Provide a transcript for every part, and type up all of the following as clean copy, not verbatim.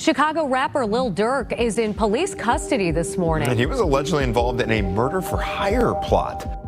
Chicago rapper Lil Durk is in police custody this morning. And he was allegedly involved in a murder-for-hire plot.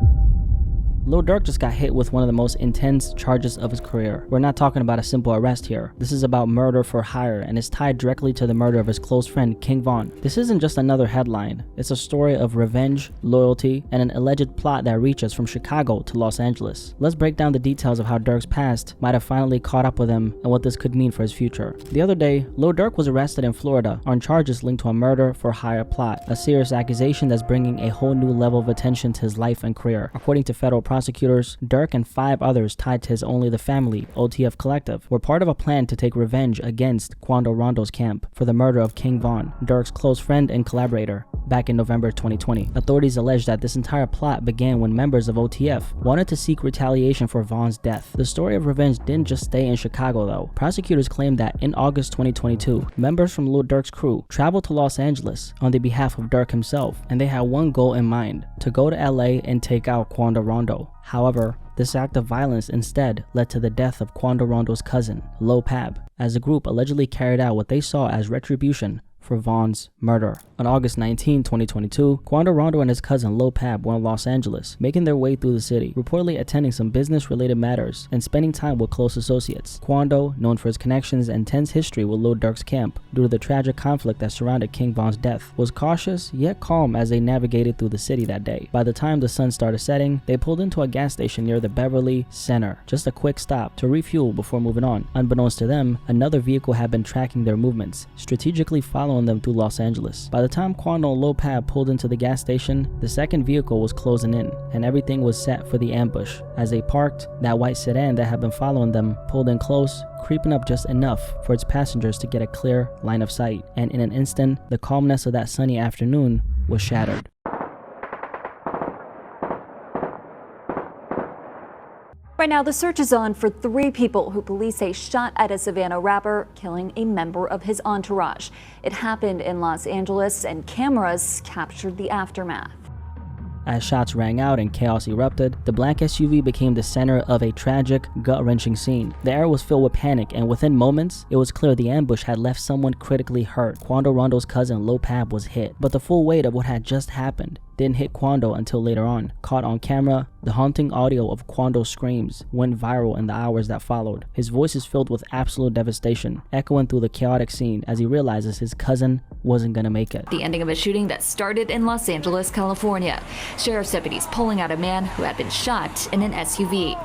Lil Durk just got hit with one of the most intense charges of his career. We're not talking about a simple arrest here. This is about murder for hire and is tied directly to the murder of his close friend King Von. This isn't just another headline. It's a story of revenge, loyalty, and an alleged plot that reaches from Chicago to Los Angeles. Let's break down the details of how Durk's past might have finally caught up with him and what this could mean for his future. The other day, Lil Durk was arrested in Florida on charges linked to a murder for hire plot, a serious accusation that's bringing a whole new level of attention to his life and career. According to federal prosecutors, Durk and 5 others tied to his Only the Family OTF collective were part of a plan to take revenge against Quando Rondo's camp for the murder of King Von, Durk's close friend and collaborator, back in November 2020. Authorities allege that this entire plot began when members of OTF wanted to seek retaliation for Von's death. The story of revenge didn't just stay in Chicago though. Prosecutors claimed that in August 2022, members from Lil Durk's crew traveled to Los Angeles on the behalf of Durk himself, and they had one goal in mind: to go to LA and take out Quando Rondo. However, this act of violence instead led to the death of Quando Rondo's cousin, Lil Pab, as the group allegedly carried out what they saw as retribution for Von's murder. On August 19, 2022, Quando Rondo and his cousin Lil Pab were in Los Angeles, making their way through the city, reportedly attending some business-related matters and spending time with close associates. Quando, known for his connections and tense history with Lil Durk's camp due to the tragic conflict that surrounded King Von's death, was cautious yet calm as they navigated through the city that day. By the time the sun started setting, they pulled into a gas station near the Beverly Center, just a quick stop to refuel before moving on. Unbeknownst to them, another vehicle had been tracking their movements, strategically following them through Los Angeles. By the time Quando and Lil Pab pulled into the gas station, the second vehicle was closing in, and everything was set for the ambush. As they parked, that white sedan that had been following them pulled in close, creeping up just enough for its passengers to get a clear line of sight, and in an instant, the calmness of that sunny afternoon was shattered. Right now, the search is on for 3 people who police say shot at a Savannah rapper, killing a member of his entourage. It happened in Los Angeles, and cameras captured the aftermath. As shots rang out and chaos erupted, the black SUV became the center of a tragic, gut-wrenching scene. The air was filled with panic, and within moments, it was clear the ambush had left someone critically hurt. Quando Rondo's cousin Lil Pab was hit, but the full weight of what had just happened didn't hit Quando until later on. Caught on camera, the haunting audio of Quando's screams went viral in the hours that followed. His voice is filled with absolute devastation, echoing through the chaotic scene as he realizes his cousin wasn't gonna make it. The ending of a shooting that started in Los Angeles, California. Sheriff's deputies pulling out a man who had been shot in an SUV.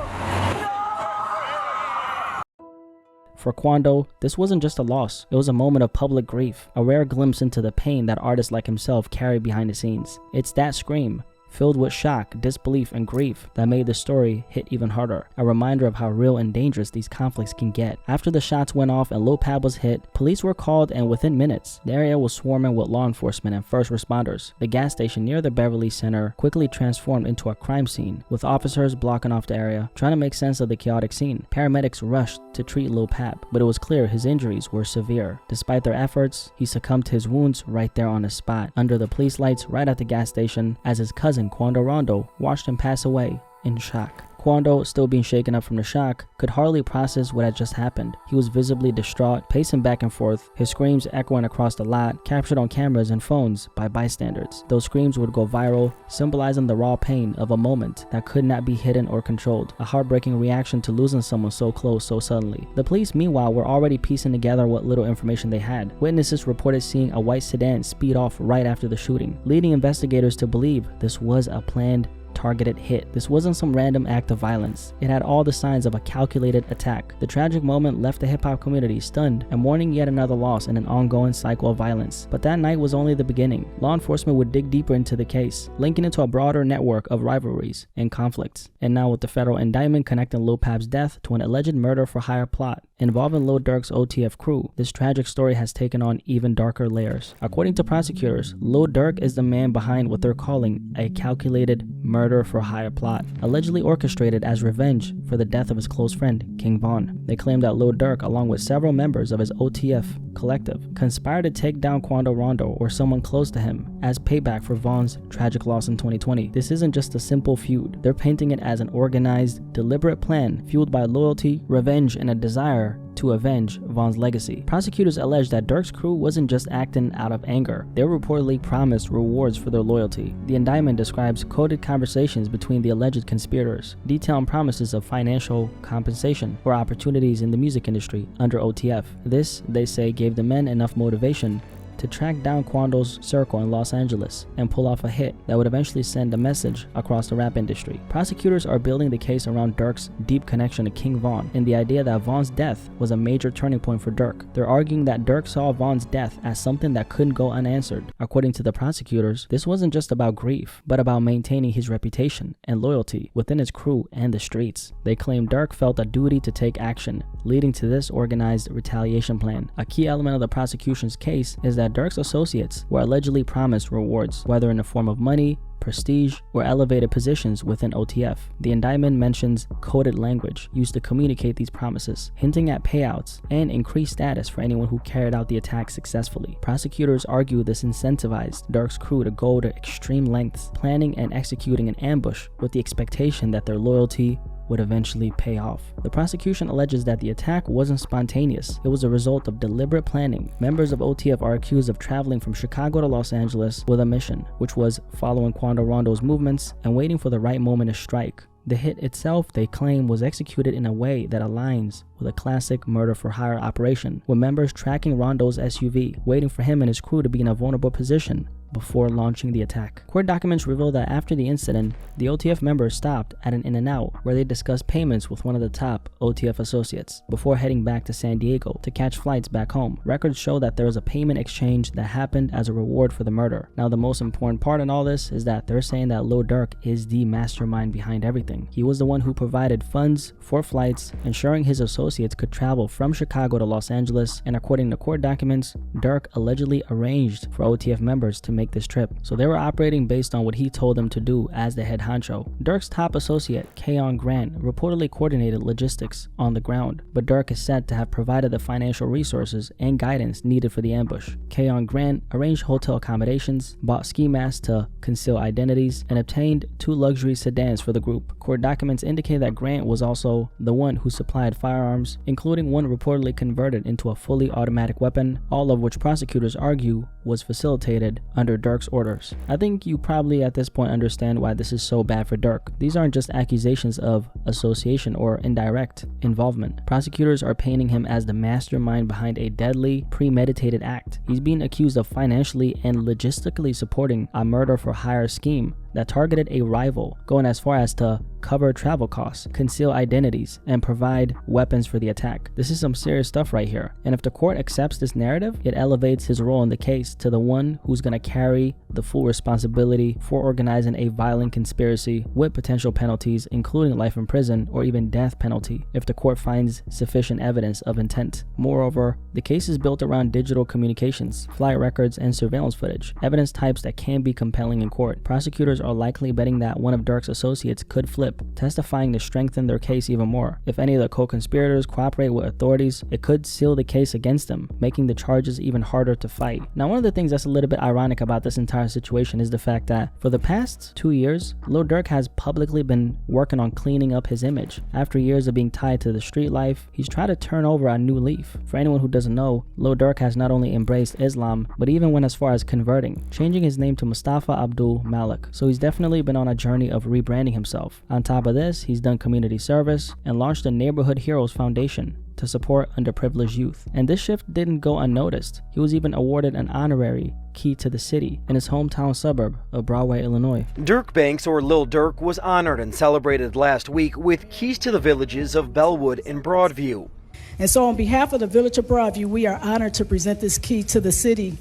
For Quando, this wasn't just a loss, it was a moment of public grief, a rare glimpse into the pain that artists like himself carry behind the scenes. It's that scream, filled with shock, disbelief, and grief, that made the story hit even harder, a reminder of how real and dangerous these conflicts can get. After the shots went off and Lil Pab was hit, police were called, and within minutes, the area was swarming with law enforcement and first responders. The gas station near the Beverly Center quickly transformed into a crime scene, with officers blocking off the area, trying to make sense of the chaotic scene. Paramedics rushed to treat Lil Pab, but it was clear his injuries were severe. Despite their efforts, he succumbed to his wounds right there on the spot, under the police lights right at the gas station, as his cousin Quando Rondo watched him pass away in shock. Quando, still being shaken up from the shock, could hardly process what had just happened. He was visibly distraught, pacing back and forth, his screams echoing across the lot, captured on cameras and phones by bystanders. Those screams would go viral, symbolizing the raw pain of a moment that could not be hidden or controlled, a heartbreaking reaction to losing someone so close so suddenly. The police, meanwhile, were already piecing together what little information they had. Witnesses reported seeing a white sedan speed off right after the shooting, leading investigators to believe this was a planned, targeted hit. This wasn't some random act of violence. It had all the signs of a calculated attack. The tragic moment left the hip-hop community stunned and mourning yet another loss in an ongoing cycle of violence. But that night was only the beginning. Law enforcement would dig deeper into the case, linking it to a broader network of rivalries and conflicts. And now with the federal indictment connecting Lil Pab's death to an alleged murder-for-hire plot involving Lil Durk's OTF crew, this tragic story has taken on even darker layers. According to prosecutors, Lil Durk is the man behind what they're calling a calculated murder-for-hire plot, allegedly orchestrated as revenge for the death of his close friend, King Von. They claim that Lil Durk, along with several members of his OTF collective, conspired to take down Quando Rondo or someone close to him as payback for Von's tragic loss in 2020. This isn't just a simple feud. They're painting it as an organized, deliberate plan fueled by loyalty, revenge, and a desire to avenge Von's legacy. Prosecutors allege that Durk's crew wasn't just acting out of anger. They were reportedly promised rewards for their loyalty. The indictment describes coded conversations between the alleged conspirators, detailing promises of financial compensation or opportunities in the music industry under OTF. This, they say, gave the men enough motivation to track down Quando's circle in Los Angeles and pull off a hit that would eventually send a message across the rap industry. Prosecutors are building the case around Durk's deep connection to King Von and the idea that Von's death was a major turning point for Durk. They're arguing that Durk saw Von's death as something that couldn't go unanswered. According to the prosecutors, this wasn't just about grief, but about maintaining his reputation and loyalty within his crew and the streets. They claim Durk felt a duty to take action, leading to this organized retaliation plan. A key element of the prosecution's case is that Durk's associates were allegedly promised rewards, whether in the form of money, prestige, or elevated positions within OTF. The indictment mentions coded language used to communicate these promises, hinting at payouts and increased status for anyone who carried out the attack successfully. Prosecutors argue this incentivized Durk's crew to go to extreme lengths, planning and executing an ambush with the expectation that their loyalty would eventually pay off. The prosecution alleges that the attack wasn't spontaneous. It was a result of deliberate planning. Members of OTF are accused of traveling from Chicago to Los Angeles with a mission, which was following Quando Rondo's movements and waiting for the right moment to strike. The hit itself, they claim, was executed in a way that aligns with a classic murder-for-hire operation, with members tracking Rondo's SUV, waiting for him and his crew to be in a vulnerable position before launching the attack. Court documents reveal that after the incident, the OTF members stopped at an In-N-Out where they discussed payments with one of the top OTF associates before heading back to San Diego to catch flights back home. Records show that there was a payment exchange that happened as a reward for the murder. Now, the most important part in all this is that they're saying that Lil Durk is the mastermind behind everything. He was the one who provided funds for flights, ensuring his associates could travel from Chicago to Los Angeles, and according to court documents, Durk allegedly arranged for OTF members to make this trip. So they were operating based on what he told them to do as the head honcho. Durk's top associate, Keon Grant, reportedly coordinated logistics on the ground, but Durk is said to have provided the financial resources and guidance needed for the ambush. Keon Grant arranged hotel accommodations, bought ski masks to conceal identities, and obtained 2 luxury sedans for the group. Court documents indicate that Grant was also the one who supplied firearms, including one reportedly converted into a fully automatic weapon, all of which prosecutors argue was facilitated under Durk's orders. I think you probably at this point understand why this is so bad for Durk. These aren't just accusations of association or indirect involvement. Prosecutors are painting him as the mastermind behind a deadly, premeditated act. He's being accused of financially and logistically supporting a murder-for-hire scheme that targeted a rival, going as far as to cover travel costs, conceal identities, and provide weapons for the attack. This is some serious stuff right here. And if the court accepts this narrative, it elevates his role in the case to the one who's going to carry the full responsibility for organizing a violent conspiracy with potential penalties, including life in prison or even death penalty, if the court finds sufficient evidence of intent. Moreover, the case is built around digital communications, flight records, and surveillance footage, evidence types that can be compelling in court. Prosecutors are likely betting that one of Durk's associates could flip, testifying to strengthen their case even more. If any of the co-conspirators cooperate with authorities, it could seal the case against them, making the charges even harder to fight. Now, one of the things that's a little bit ironic about this entire situation is the fact that for the past 2 years, Lil Durk has publicly been working on cleaning up his image. After years of being tied to the street life, he's tried to turn over a new leaf. For anyone who doesn't know, Lil Durk has not only embraced Islam, but even went as far as converting, changing his name to Mustafa Abdul Malik. So he's definitely been on a journey of rebranding himself. On top of this, he's done community service and launched the Neighborhood Heroes Foundation to support underprivileged youth. And this shift didn't go unnoticed. He was even awarded an honorary key to the city in his hometown suburb of Broadway, Illinois. Durk Banks, or Lil Durk, was honored and celebrated last week with keys to the villages of Bellwood and Broadview. And so on behalf of the village of Broadview, we are honored to present this key to the city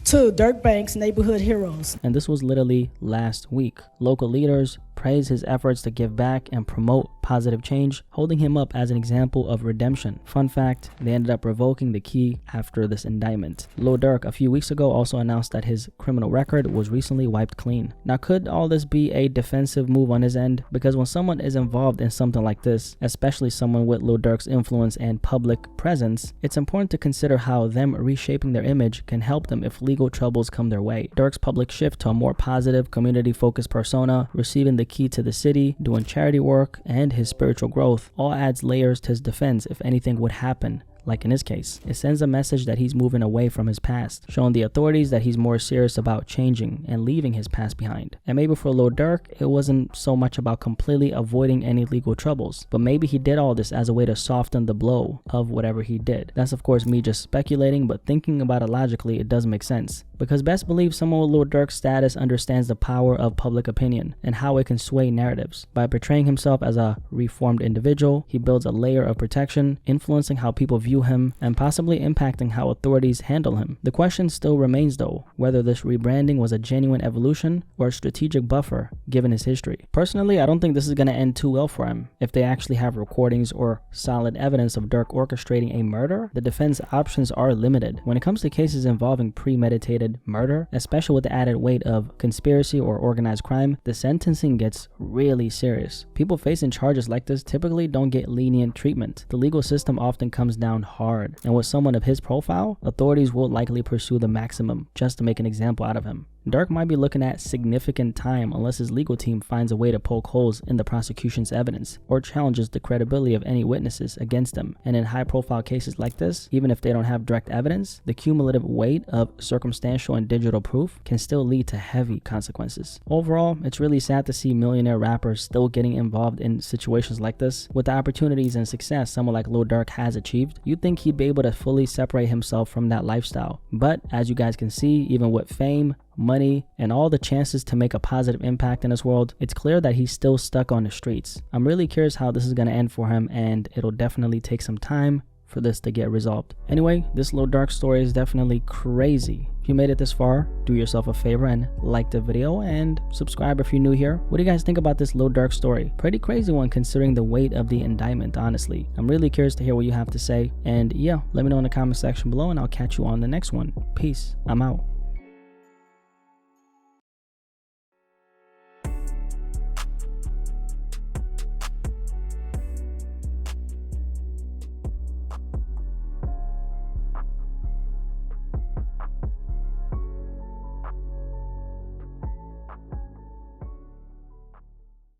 to Durk Banks Neighborhood Heroes. And this was literally last week. Local leaders, praised his efforts to give back and promote positive change, holding him up as an example of redemption. Fun fact, they ended up revoking the key after this indictment. Lil Durk a few weeks ago also announced that his criminal record was recently wiped clean. Now, could all this be a defensive move on his end? Because when someone is involved in something like this, especially someone with Lil Durk's influence and public presence, it's important to consider how them reshaping their image can help them if legal troubles come their way. Durk's public shift to a more positive, community-focused persona, receiving the key to the city, doing charity work, and his spiritual growth all adds layers to his defense if anything would happen. Like in his case, it sends a message that he's moving away from his past, showing the authorities that he's more serious about changing and leaving his past behind. And maybe for Lil Durk, it wasn't so much about completely avoiding any legal troubles, but maybe he did all this as a way to soften the blow of whatever he did. That's of course me just speculating, but thinking about it logically, it does make sense. Because best believe someone with Lil Durk's status understands the power of public opinion and how it can sway narratives. By portraying himself as a reformed individual, he builds a layer of protection, influencing how people view him and possibly impacting how authorities handle him. The question still remains though, whether this rebranding was a genuine evolution or a strategic buffer given his history. Personally, I don't think this is going to end too well for him. If they actually have recordings or solid evidence of Durk orchestrating a murder, the defense options are limited. When it comes to cases involving premeditated murder, especially with the added weight of conspiracy or organized crime, the sentencing gets really serious. People facing charges like this typically don't get lenient treatment. The legal system often comes down hard, and with someone of his profile, authorities will likely pursue the maximum just to make an example out of him. Durk might be looking at significant time unless his legal team finds a way to poke holes in the prosecution's evidence or challenges the credibility of any witnesses against them. And in high-profile cases like this, even if they don't have direct evidence, the cumulative weight of circumstantial and digital proof can still lead to heavy consequences. Overall, it's really sad to see millionaire rappers still getting involved in situations like this. With the opportunities and success someone like Lil Durk has achieved, you'd think he'd be able to fully separate himself from that lifestyle. But as you guys can see, even with fame, money, and all the chances to make a positive impact in this world, it's clear that he's still stuck on the streets. I'm really curious how this is going to end for him, and it'll definitely take some time for this to get resolved. Anyway, this Lil Durk story is definitely crazy. If you made it this far, do yourself a favor and like the video and subscribe if you're new here. What do you guys think about this Lil Durk story? Pretty crazy one considering the weight of the indictment, honestly. I'm really curious to hear what you have to say, and yeah, let me know in the comment section below and I'll catch you on the next one. Peace. I'm out.